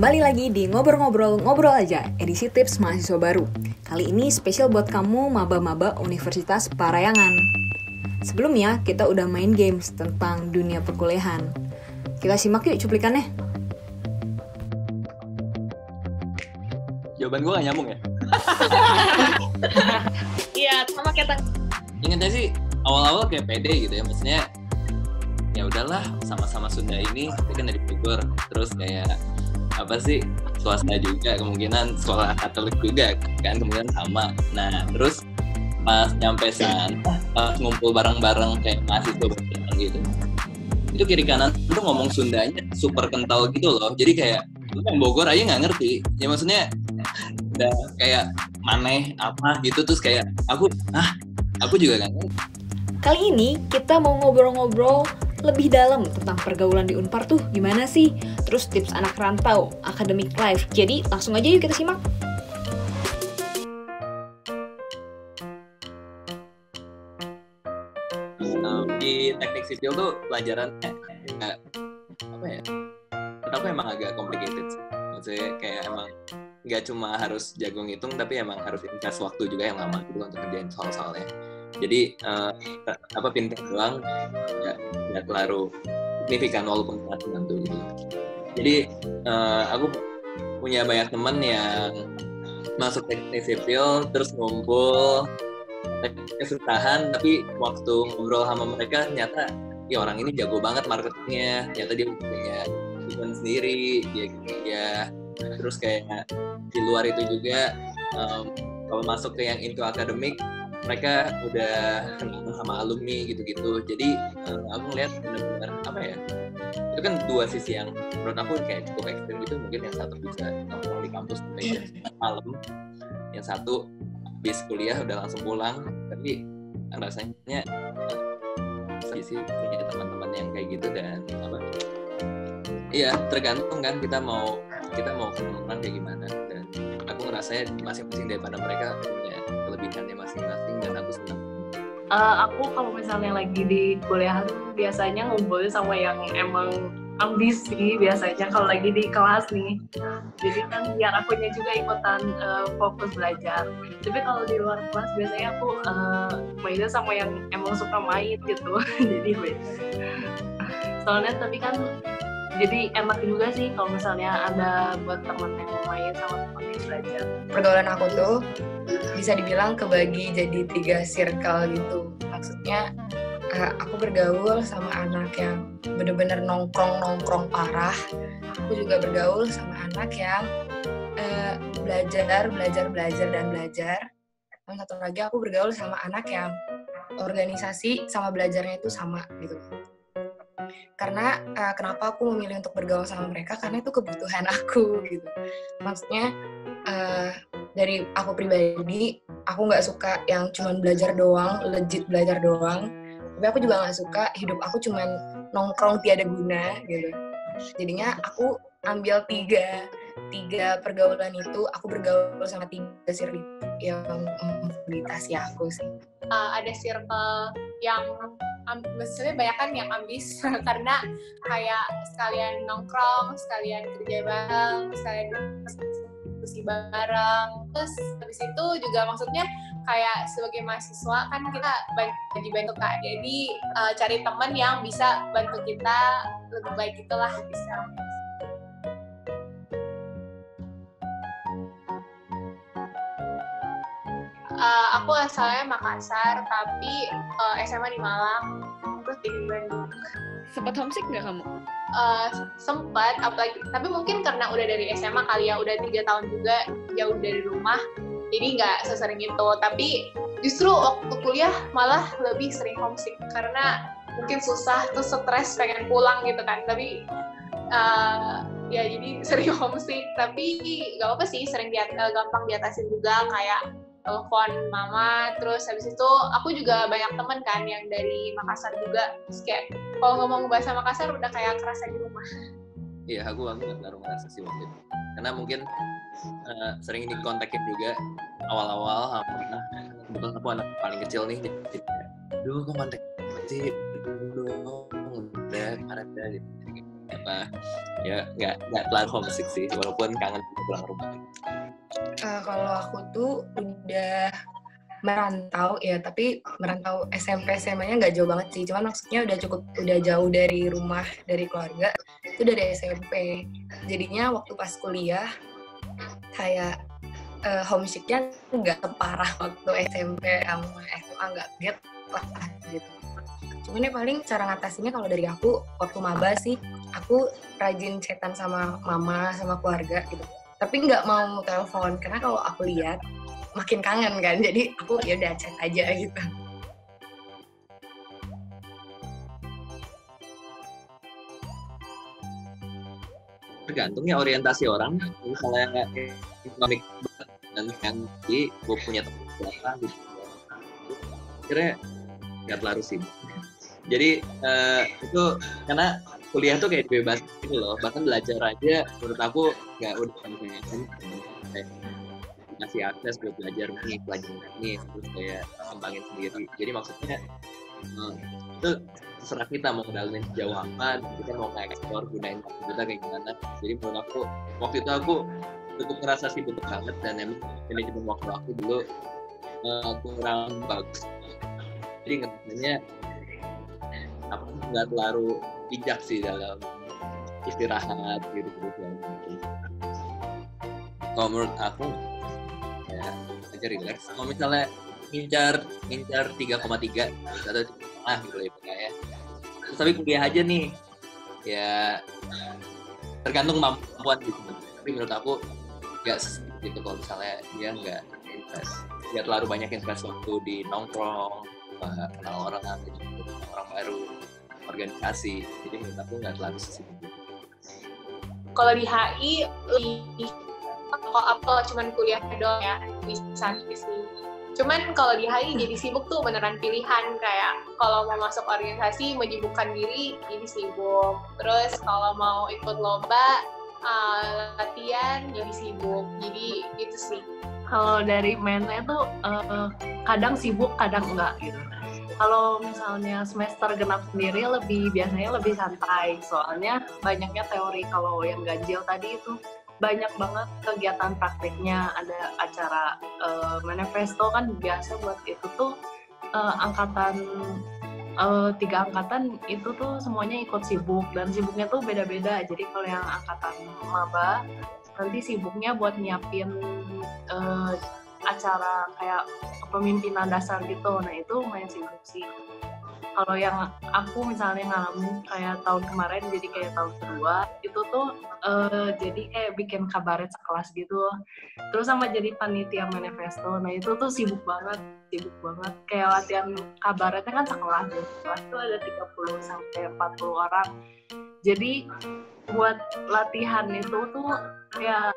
Kembali lagi di Ngobrol aja, edisi tips mahasiswa baru. Kali ini spesial buat kamu maba-maba Universitas Parayangan. Sebelumnya, kita udah main games tentang dunia perkuliahan. Kita simak yuk cuplikannya. Jawaban gue gak nyambung ya? Iya, sama kayak Ingatnya sih, awal-awal kayak pede gitu ya. Maksudnya, ya udahlah, sama-sama Sunda ini, tapi kan dari Bogor. Terus kayak, apa sih, swasta juga, kemungkinan sekolah Katolik juga, kan kemungkinan sama. Nah, terus pas nyampe sana, pas ngumpul bareng-bareng kayak mahasiswa bareng gitu, itu kiri kanan tuh ngomong Sundanya super kental gitu loh. Jadi kayak, lu yang Bogor aja nggak ngerti. Ya maksudnya, udah kayak maneh apa gitu, terus kayak, aku juga nggak ngerti. Kali ini kita mau ngobrol-ngobrol lebih dalam tentang pergaulan di Unpar tuh gimana sih? Terus tips anak rantau, academic life. Jadi langsung aja yuk kita simak. Di teknik sipil tuh pelajarannya nggak, apa ya? Kenapa emang agak complicated sih? Maksudnya kayak emang nggak cuma harus jago ngitung, tapi emang harus invest waktu juga yang lama gitu untuk kerjain soal-soalnya. Jadi pinter doang nggak terlalu signifikan walaupun sangat membantu gitu. Jadi aku punya banyak teman yang masuk teknik sipil terus ngumpul kesusahan, tapi waktu ngobrol sama mereka ternyata ya orang ini jago banget marketingnya, ternyata dia punya event sendiri, dia terus kayak di luar itu juga kalau masuk ke yang into akademik mereka udah kenal sama alumni gitu-gitu. Jadi aku ngeliat benar-benar apa ya, itu kan dua sisi yang menurut aku kayak cukup ekstrim gitu. Mungkin yang satu bisa nongkrong di kampus sampai malam, yang satu habis kuliah udah langsung pulang. Tapi rasanya sisi punya teman-teman yang kayak gitu, dan apa, iya tergantung kan kita mau ketemuan kayak gimana. Dan aku ngerasanya masing-masing daripada mereka punya kelebihannya masing-masing, dan aku senang. aku kalau misalnya lagi di kuliah tuh biasanya ngumpulnya sama yang emang ambisi biasanya kalau lagi di kelas nih. Jadi kan biar akunya juga ikutan fokus belajar. Tapi kalau di luar kelas biasanya aku mainnya sama yang emang suka main gitu. Jadi beda. Soalnya tapi kan jadi enak juga sih kalau misalnya ada buat temen yang mau main sama temen yang belajar. Pergaulan aku tuh bisa dibilang kebagi jadi 3 circle gitu. Maksudnya aku bergaul sama anak yang bener-bener nongkrong parah. Aku juga bergaul sama anak yang belajar. Dan satu lagi aku bergaul sama anak yang organisasi sama belajarnya itu sama gitu. Karena kenapa aku memilih untuk bergaul sama mereka, karena itu kebutuhan aku gitu. Maksudnya dari aku pribadi, aku nggak suka yang cuman belajar doang, legit belajar doang. Tapi aku juga nggak suka hidup aku cuman nongkrong tiada guna gitu. Jadinya aku ambil tiga pergaulan itu, aku bergaul sama 3 circle yang memfasilitasi aku sih. Ada circle yang maksudnya banyak kan yang ambis karena kayak sekalian nongkrong, sekalian kerja bareng, sekalian diskusi bareng. Terus habis itu juga maksudnya kayak sebagai mahasiswa kan kita dibantu Kak. Jadi cari teman yang bisa bantu kita lebih baik itulah bisa. Aku asalnya Makassar, tapi SMA di Malang, terus di Bandung. Sempat homesick nggak kamu? Sempat, apalagi, tapi mungkin karena udah dari SMA kali ya, udah 3 tahun juga jauh dari rumah, jadi nggak sesering itu. Tapi justru waktu kuliah malah lebih sering homesick, karena mungkin susah, terus stres pengen pulang gitu kan. Tapi ya jadi sering homesick, tapi nggak apa-apa sih, gampang diatasin juga, kayak telepon mama. Terus habis itu aku juga banyak temen kan yang dari Makassar juga, terus kayak kalau ngomong bahasa Makassar udah kayak kerasa di rumah. Iya, aku nggak terlalu ngerasa sih waktu itu, karena mungkin sering dikontakin juga awal-awal sama kebetulan aku anak paling kecil nih, jadi kok kontak sih dulu udah ada gitu. ya nggak terlalu homesick sih, walaupun kangen pulang rumah. Kalau aku tuh udah merantau ya, tapi merantau SMP SMA-nya nggak jauh banget sih, cuman maksudnya udah jauh dari rumah, dari keluarga itu dari SMP. Jadinya waktu pas kuliah kayak homesicknya nggak separah waktu SMP sama SMA, nggak get lah gitu. Cuman ya paling cara ngatasinnya kalau dari aku waktu maba sih, aku rajin chatan sama mama sama keluarga gitu, tapi nggak mau telepon karena kalau aku lihat makin kangen kan, jadi aku ya udah chat aja gitu. Tergantung ya orientasi orang. Misalnya ekonomik dan yang gue punya teman berapa gitu, kira nggak terlalu sibuk. Jadi itu karena kuliah tuh kayak bebas gitu loh, bahkan belajar aja menurut aku nggak udah kayak ngasih akses buat belajar nih terus kayak kembangin sendiri. Jadi maksudnya itu terserah kita mau ngedalamin sejauh apa, kita mau nge-explore gunain waktu kita kayak gimana. Jadi menurut aku waktu itu aku cukup ngerasa sibuk banget dan emang manajemen waktu aku dulu kurang bagus. Jadi ngerasanya apa nggak terlalu bijak sih dalam istirahat gitu. Kalau menurut aku ya aja relax. Kalau misalnya ngincar 3,3 atau gitu ya. Terus tapi kuliah aja nih ya tergantung kemampuan gitu. Tapi menurut aku nggak gitu kalau misalnya dia nggak terlalu banyak invest waktu di nongkrong, kenal orang baru, organisasi. Jadi menurut aku nggak terlalu sesibuk gitu. Kalau di HI lebih apa cuman kuliah doang ya, bisa sih. Cuman kalau di HI jadi sibuk tuh beneran pilihan, kayak kalau mau masuk organisasi menyibukkan diri jadi sibuk. Terus kalau mau ikut lomba latihan jadi sibuk. Jadi gitu sih. Kalau dari mainnya tuh kadang sibuk kadang enggak gitu. Kalau misalnya semester genap sendiri biasanya lebih santai, soalnya banyaknya teori. Kalau yang ganjil tadi itu banyak banget kegiatan praktiknya, ada acara manifesto kan biasa buat itu tuh angkatan 3 angkatan itu tuh semuanya ikut sibuk dan sibuknya tuh beda-beda. Jadi kalau yang angkatan maba nanti sibuknya buat nyiapin acara kayak kepemimpinan dasar gitu. Nah itu lumayan sibuk sih. Kalau yang aku misalnya ngalamin kayak tahun kemarin, jadi kayak tahun kedua itu tuh jadi kayak bikin kabaret sekelas gitu, terus sama jadi panitia manifesto. Nah itu tuh sibuk banget kayak latihan kabaretnya kan sekelas tuh, kelas tuh ada 30 sampai 40 orang. Jadi buat latihan itu tuh ya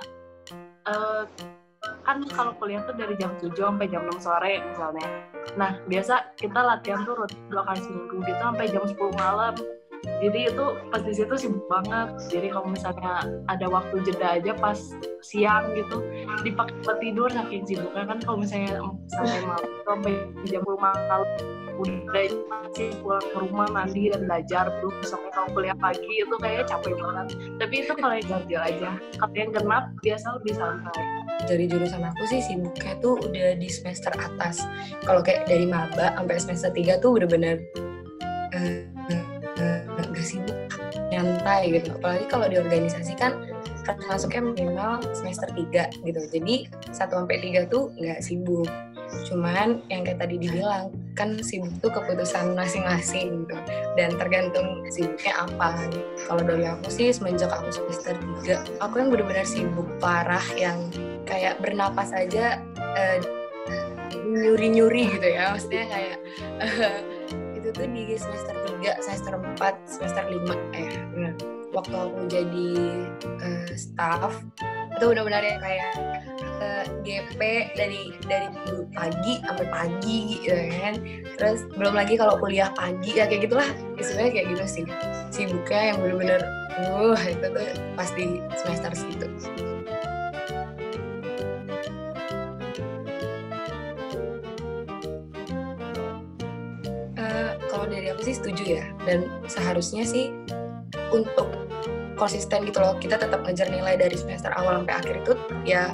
kan kalau kuliah tuh dari jam 7 sampai jam 6 sore misalnya. Nah, biasa kita latihan tuh 2 kali seminggu gitu sampai jam 10 malam. Jadi itu pas di situ sibuk banget. Jadi kalau misalnya ada waktu jeda aja pas siang gitu, dipakai buat tidur saking sibuknya kan. Kalau misalnya sampai malam sampai jam 10 malam udah masih pulang ke rumah mandi dan belajar, belum sampai kalau kuliah pagi itu kayaknya capek banget. Tapi itu kalau yang ganjil aja. Kalau yang genap biasa lebih santai. Dari jurusan aku sih sibuknya tuh udah di semester atas. Kalau kayak dari maba sampai semester 3 tuh udah bener gak sibuk, nyantai gitu. Apalagi kalau di organisasi kan masuknya minimal semester 3 gitu. Jadi 1-3 tuh gak sibuk. Cuman yang kayak tadi dibilang kan sibuk tuh keputusan masing-masing gitu, dan tergantung sibuknya apa. Kalau dari aku sih semenjak aku semester 3 aku yang benar-benar sibuk parah, yang kayak bernapas aja nyuri-nyuri gitu ya, maksudnya kayak itu tuh di semester 3, semester 4, semester 5 bener. Waktu aku jadi staff itu benar-benar yang kayak GP dari pagi sampai pagi gitu kan. Terus belum lagi kalau kuliah pagi ya kayak gitulah, sebenarnya kayak gitu sih sibuknya yang benar-benar itu tuh pasti semester segitu. Kalau dari aku sih setuju ya, dan seharusnya sih untuk konsisten gitu loh, kita tetap ngejar nilai dari semester awal sampai akhir itu ya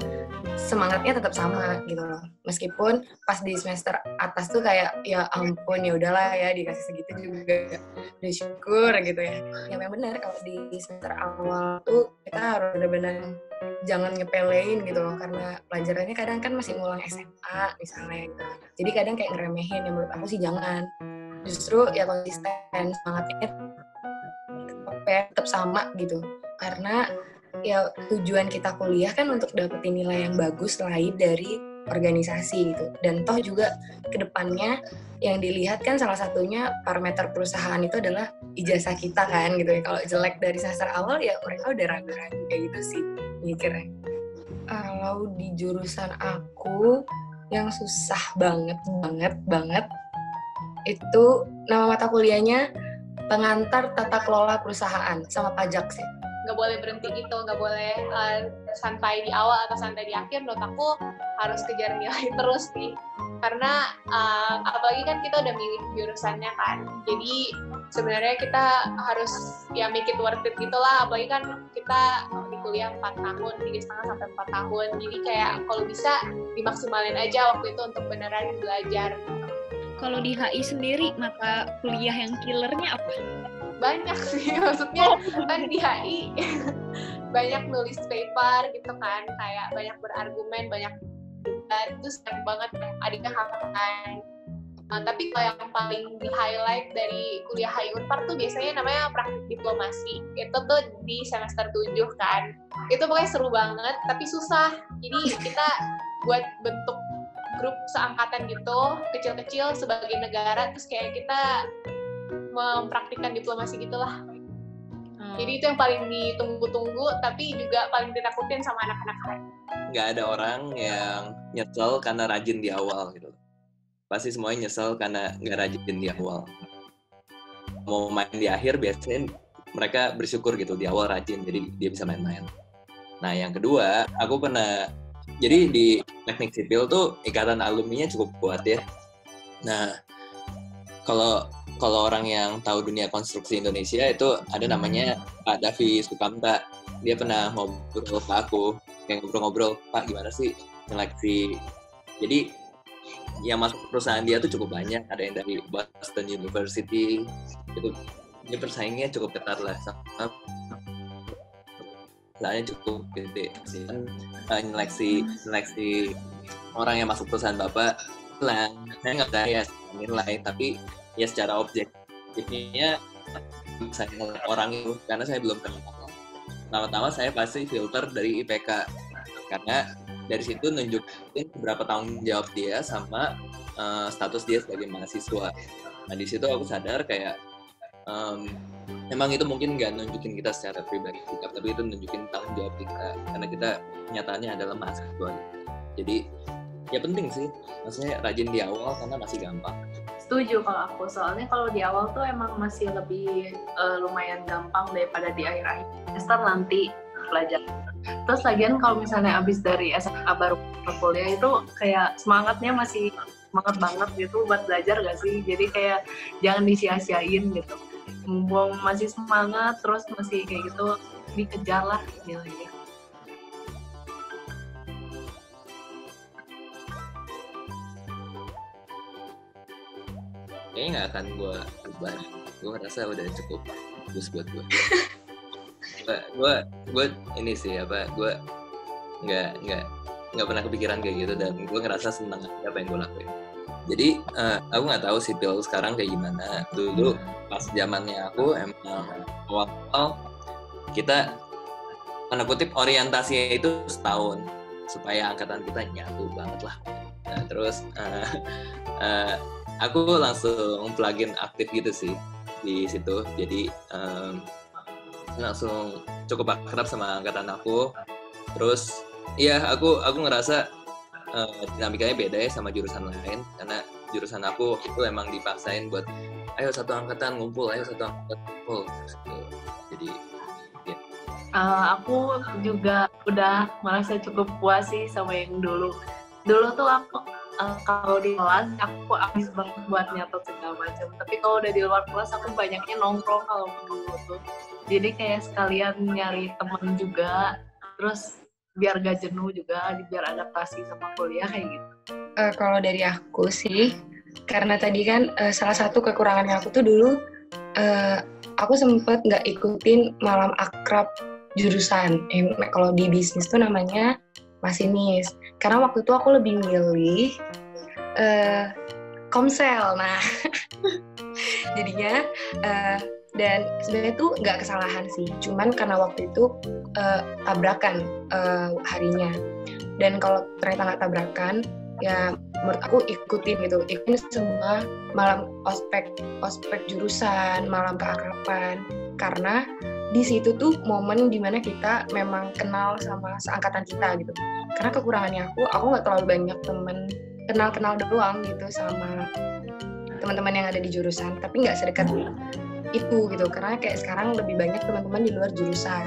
semangatnya tetap sama gitu loh, meskipun pas di semester atas tuh kayak ya ampun ya udahlah ya dikasih segitu juga bersyukur gitu ya. Yang memang benar kalau di semester awal tuh kita harus benar-benar jangan ngepelein gitu loh, karena pelajarannya kadang kan masih ngulang SMA misalnya gitu. Jadi kadang kayak ngeremehin, yang menurut aku sih jangan, justru ya konsisten semangatnya tetap sama gitu, karena ya tujuan kita kuliah kan untuk dapetin nilai yang bagus selain dari organisasi gitu. Dan toh juga kedepannya yang dilihat kan salah satunya parameter perusahaan itu adalah ijazah kita kan gitu ya. Kalau jelek dari semester awal ya mereka udah ragu-ragu kayak gitu sih mikirnya. Kalau di jurusan aku yang susah banget itu nama mata kuliahnya pengantar tata kelola perusahaan sama pajak sih. Nggak boleh berhenti gitu, nggak boleh santai di awal atau santai di akhir. Menurut aku harus kejar nilai terus nih, karena apalagi kan kita udah milih jurusannya kan, jadi sebenarnya kita harus ya make it worth it gitulah. Apalagi kan kita di kuliah 4 tahun, 3,5 sampai 4 tahun, jadi kayak kalau bisa dimaksimalin aja waktu itu untuk beneran belajar. Kalau di HI sendiri mata kuliah yang killernya apa? Banyak sih, maksudnya kan di HI banyak nulis paper gitu kan, kayak banyak berargumen, banyak debat, itu sering banget adiknya hafalan. Tapi kalau yang paling di highlight dari kuliah HI Unpar tuh biasanya namanya praktik diplomasi. Itu tuh di semester 7 kan, itu pokoknya seru banget tapi susah. Jadi kita buat bentuk grup seangkatan gitu, kecil-kecil sebagai negara, terus kayak kita mempraktikkan diplomasi gitulah. Jadi itu yang paling ditunggu-tunggu, tapi juga paling ditakutin sama anak-anak lain. Nggak ada orang yang nyesel karena rajin di awal gitu. Pasti semuanya nyesel karena nggak rajin di awal. Mau main di akhir biasanya mereka bersyukur gitu di awal rajin, jadi dia bisa main-main. Nah yang kedua, aku pernah jadi di teknik sipil tuh ikatan alumninya cukup kuat ya. Nah kalau orang yang tahu dunia konstruksi Indonesia itu ada namanya Pak Davi Sukamta. Dia pernah ngobrol ke aku, kayak ngobrol-ngobrol, Pak gimana sih seleksi. Jadi yang masuk perusahaan dia tuh cukup banyak. Ada yang dari Boston University, itu dia persaingnya cukup ketat lah. Perusahaannya cukup gede sih. Seleksi orang yang masuk perusahaan Bapak, saya nggak kayak nilai, tapi ya secara objektifnya saya ngeliat orang itu karena saya belum kenal. Pertama-tama saya pasti filter dari IPK, karena dari situ nunjukin berapa tanggung jawab dia sama status dia sebagai mahasiswa. Nah di situ aku sadar kayak memang itu mungkin nggak nunjukin kita secara pribadi sikap, tapi itu nunjukin tanggung jawab kita karena kita nyatanya adalah mahasiswa. Jadi ya penting sih, maksudnya rajin di awal karena masih gampang. Setuju kalau aku, soalnya kalau di awal tuh emang masih lebih lumayan gampang daripada di akhir-akhir semester nanti belajar. Terus lagian kalau misalnya abis dari SMA baru kuliah itu kayak semangatnya masih semangat banget gitu buat belajar gak sih? Jadi kayak jangan disia-siain gitu. Mumpung masih semangat terus masih kayak gitu, dikejar lah nilainya. Kayaknya nggak akan gue ubah. Gue ngerasa udah cukup bagus buat gue. gue ini sih gue nggak pernah kepikiran kayak gitu, dan gue ngerasa senang apa yang gue lakuin. Jadi aku nggak tahu sipil sekarang kayak gimana. Dulu pas zamannya aku emang awal kita tanda kutip orientasinya itu setahun supaya angkatan kita nyatu banget lah. Nah, terus aku langsung plugin aktif gitu sih di situ. Jadi langsung cukup akrab sama angkatan aku. Terus ya aku ngerasa dinamikanya beda ya sama jurusan lain, karena jurusan aku itu emang dipaksain buat ayo satu angkatan ngumpul. Jadi ya. Aku juga udah merasa cukup puas sih sama yang dulu. Dulu tuh aku kalau di kelas aku habis banget buat nyatet segala macam. Tapi kalau udah di luar kelas aku banyaknya nongkrong kalau dulu tuh. Jadi kayak sekalian nyari temen juga, terus biar gak jenuh juga, biar adaptasi sama kuliah kayak gitu. Kalau dari aku sih, karena tadi kan salah satu kekurangannya aku tuh dulu aku sempet nggak ikutin malam akrab jurusan. Kalau di bisnis tuh namanya masinis. Karena waktu itu aku lebih milih Komsel. Nah, jadinya dan sebenarnya tuh nggak kesalahan sih. Cuman karena waktu itu tabrakan harinya. Dan kalau ternyata nggak tabrakan, ya menurut aku ikutin semua malam ospek jurusan, malam keakraban, karena di situ tuh momen dimana kita memang kenal sama seangkatan kita gitu. Karena kekurangannya aku nggak terlalu banyak temen, kenal doang gitu sama teman-teman yang ada di jurusan, tapi nggak sedekat itu gitu. Karena kayak sekarang lebih banyak teman-teman di luar jurusan,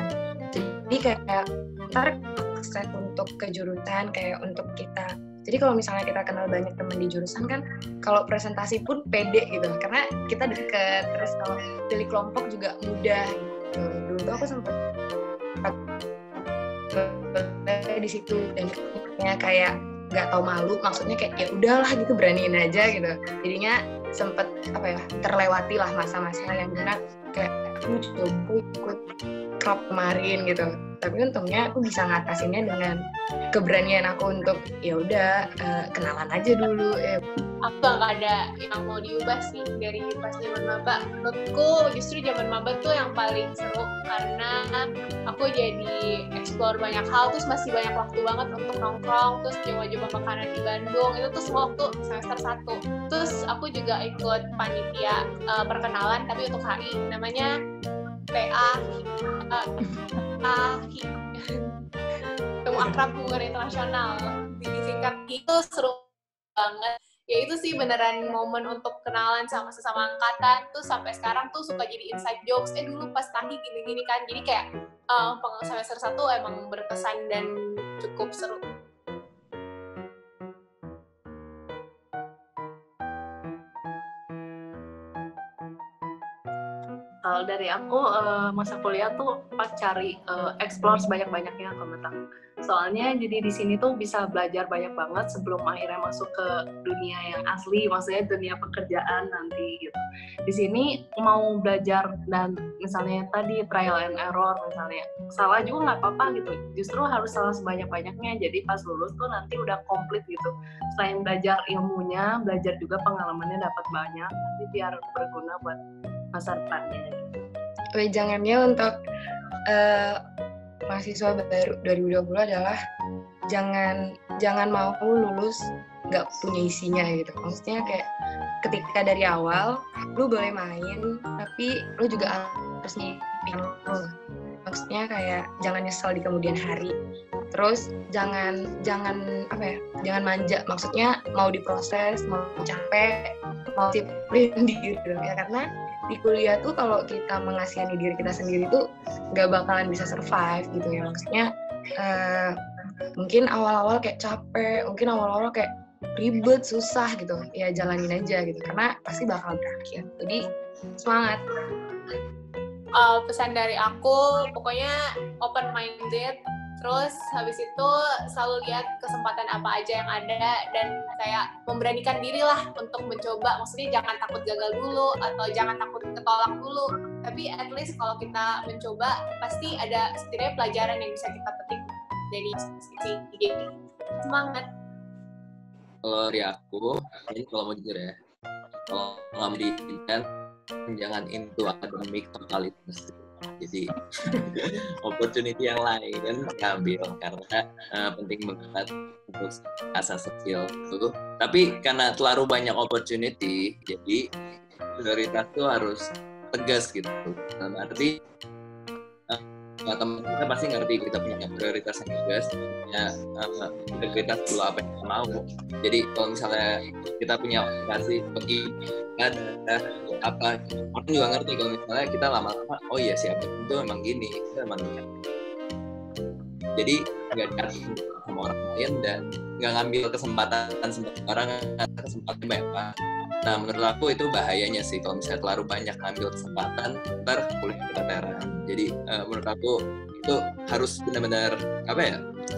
jadi kayak ntar akses untuk ke jurusan kayak untuk kita. Jadi kalau misalnya kita kenal banyak teman di jurusan kan, kalau presentasi pun pede gitu, karena kita deket. Terus kalau pilih kelompok juga mudah gitu. Dulu tuh aku sempat di situ dan kayak nggak tahu malu, maksudnya kayak ya udahlah gitu, beraniin aja gitu. Jadinya sempet terlewati lah masa-masa yang benar kayak aku coba ikut klub kemarin gitu. Tapi untungnya aku bisa ngatasinnya dengan keberanian aku untuk ya udah kenalan aja dulu. Aku nggak ada yang mau diubah sih dari pas zaman maba. Menurutku justru zaman maba tuh yang paling seru karena aku jadi explore banyak hal, terus masih banyak waktu banget untuk nongkrong, terus coba-coba makanan di Bandung. Itu tuh semua waktu semester 1. Terus aku juga ikut panitia perkenalan tapi untuk HI, namanya Temu Akrab Hubungan Internasional, disingkat. Itu seru banget. Ya itu sih beneran momen untuk kenalan sama sesama angkatan. Tuh sampai sekarang tuh suka jadi inside jokes. Dulu pas tadi gini-gini kan. Jadi kayak semester 1 emang berkesan dan cukup seru. Kalau dari aku masa kuliah tuh pas cari explore sebanyak-banyaknya tentang. Soalnya jadi di sini tuh bisa belajar banyak banget sebelum akhirnya masuk ke dunia yang asli, maksudnya dunia pekerjaan nanti gitu. Di sini mau belajar dan misalnya tadi trial and error, misalnya salah juga nggak apa-apa gitu. Justru harus salah sebanyak-banyaknya. Jadi pas lulus tuh nanti udah komplit gitu. Selain belajar ilmunya, belajar juga pengalamannya dapat banyak. Jadi biar berguna buat masa depannya. Jangannya untuk mahasiswa baru 2020 adalah jangan mau lulus nggak punya isinya gitu. Maksudnya kayak ketika dari awal lu boleh main tapi lu juga harus nyipin lu. Maksudnya kayak jangan nyesel di kemudian hari. Terus jangan manja. Maksudnya mau diproses, mau capek, mau disiplin diri gitu ya. Karena di kuliah tuh kalau kita mengasihani diri kita sendiri tuh nggak bakalan bisa survive gitu ya. Maksudnya mungkin awal-awal kayak capek, mungkin awal-awal kayak ribet, susah gitu. Ya jalanin aja gitu, karena pasti bakal berakhir. Jadi semangat. Pesan dari aku, pokoknya open minded. Terus habis itu selalu lihat kesempatan apa aja yang ada dan kayak memberanikan diri lah untuk mencoba. Maksudnya jangan takut gagal dulu atau jangan takut ketolak dulu. Tapi at least kalau kita mencoba pasti ada setidaknya pelajaran yang bisa kita petik dari sisi ini. Semangat. Kalau dari aku, ini kalau mau jujur ya, kalau nggak mau diinginkan, jangan into akademik totalitas. Jadi opportunity yang lain diambil karena penting banget untuk asas skill itu. Tapi karena terlalu banyak opportunity, jadi prioritas itu harus tegas gitu. Dalam arti teman kita pasti ngerti kita punya prioritas yang tegas, punya prioritas dulu apa yang kita mau. Jadi kalau misalnya kita punya aplikasi bagi ada apa, orang juga ngerti kalau misalnya kita lama-lama oh iya siapa itu emang gini, itu emang gini. Jadi nggak dikasih sama sama orang lain dan nggak ngambil kesempatan sembarangan, kesempatan banyak banget. Nah menurut aku itu bahayanya sih kalau misalnya terlalu banyak ngambil kesempatan, ntar kuliah keteteran. Jadi menurut aku itu harus benar-benar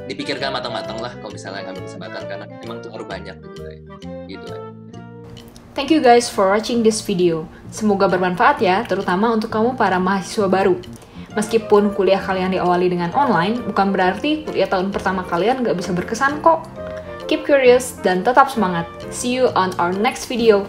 dipikirkan matang-matang lah kalau misalnya ngambil kesempatan, karena emang terlalu banyak gitu. Thank you guys for watching this video. Semoga bermanfaat ya, terutama untuk kamu para mahasiswa baru. Meskipun kuliah kalian diawali dengan online, bukan berarti kuliah tahun pertama kalian gak bisa berkesan kok. Keep curious dan tetap semangat. See you on our next video.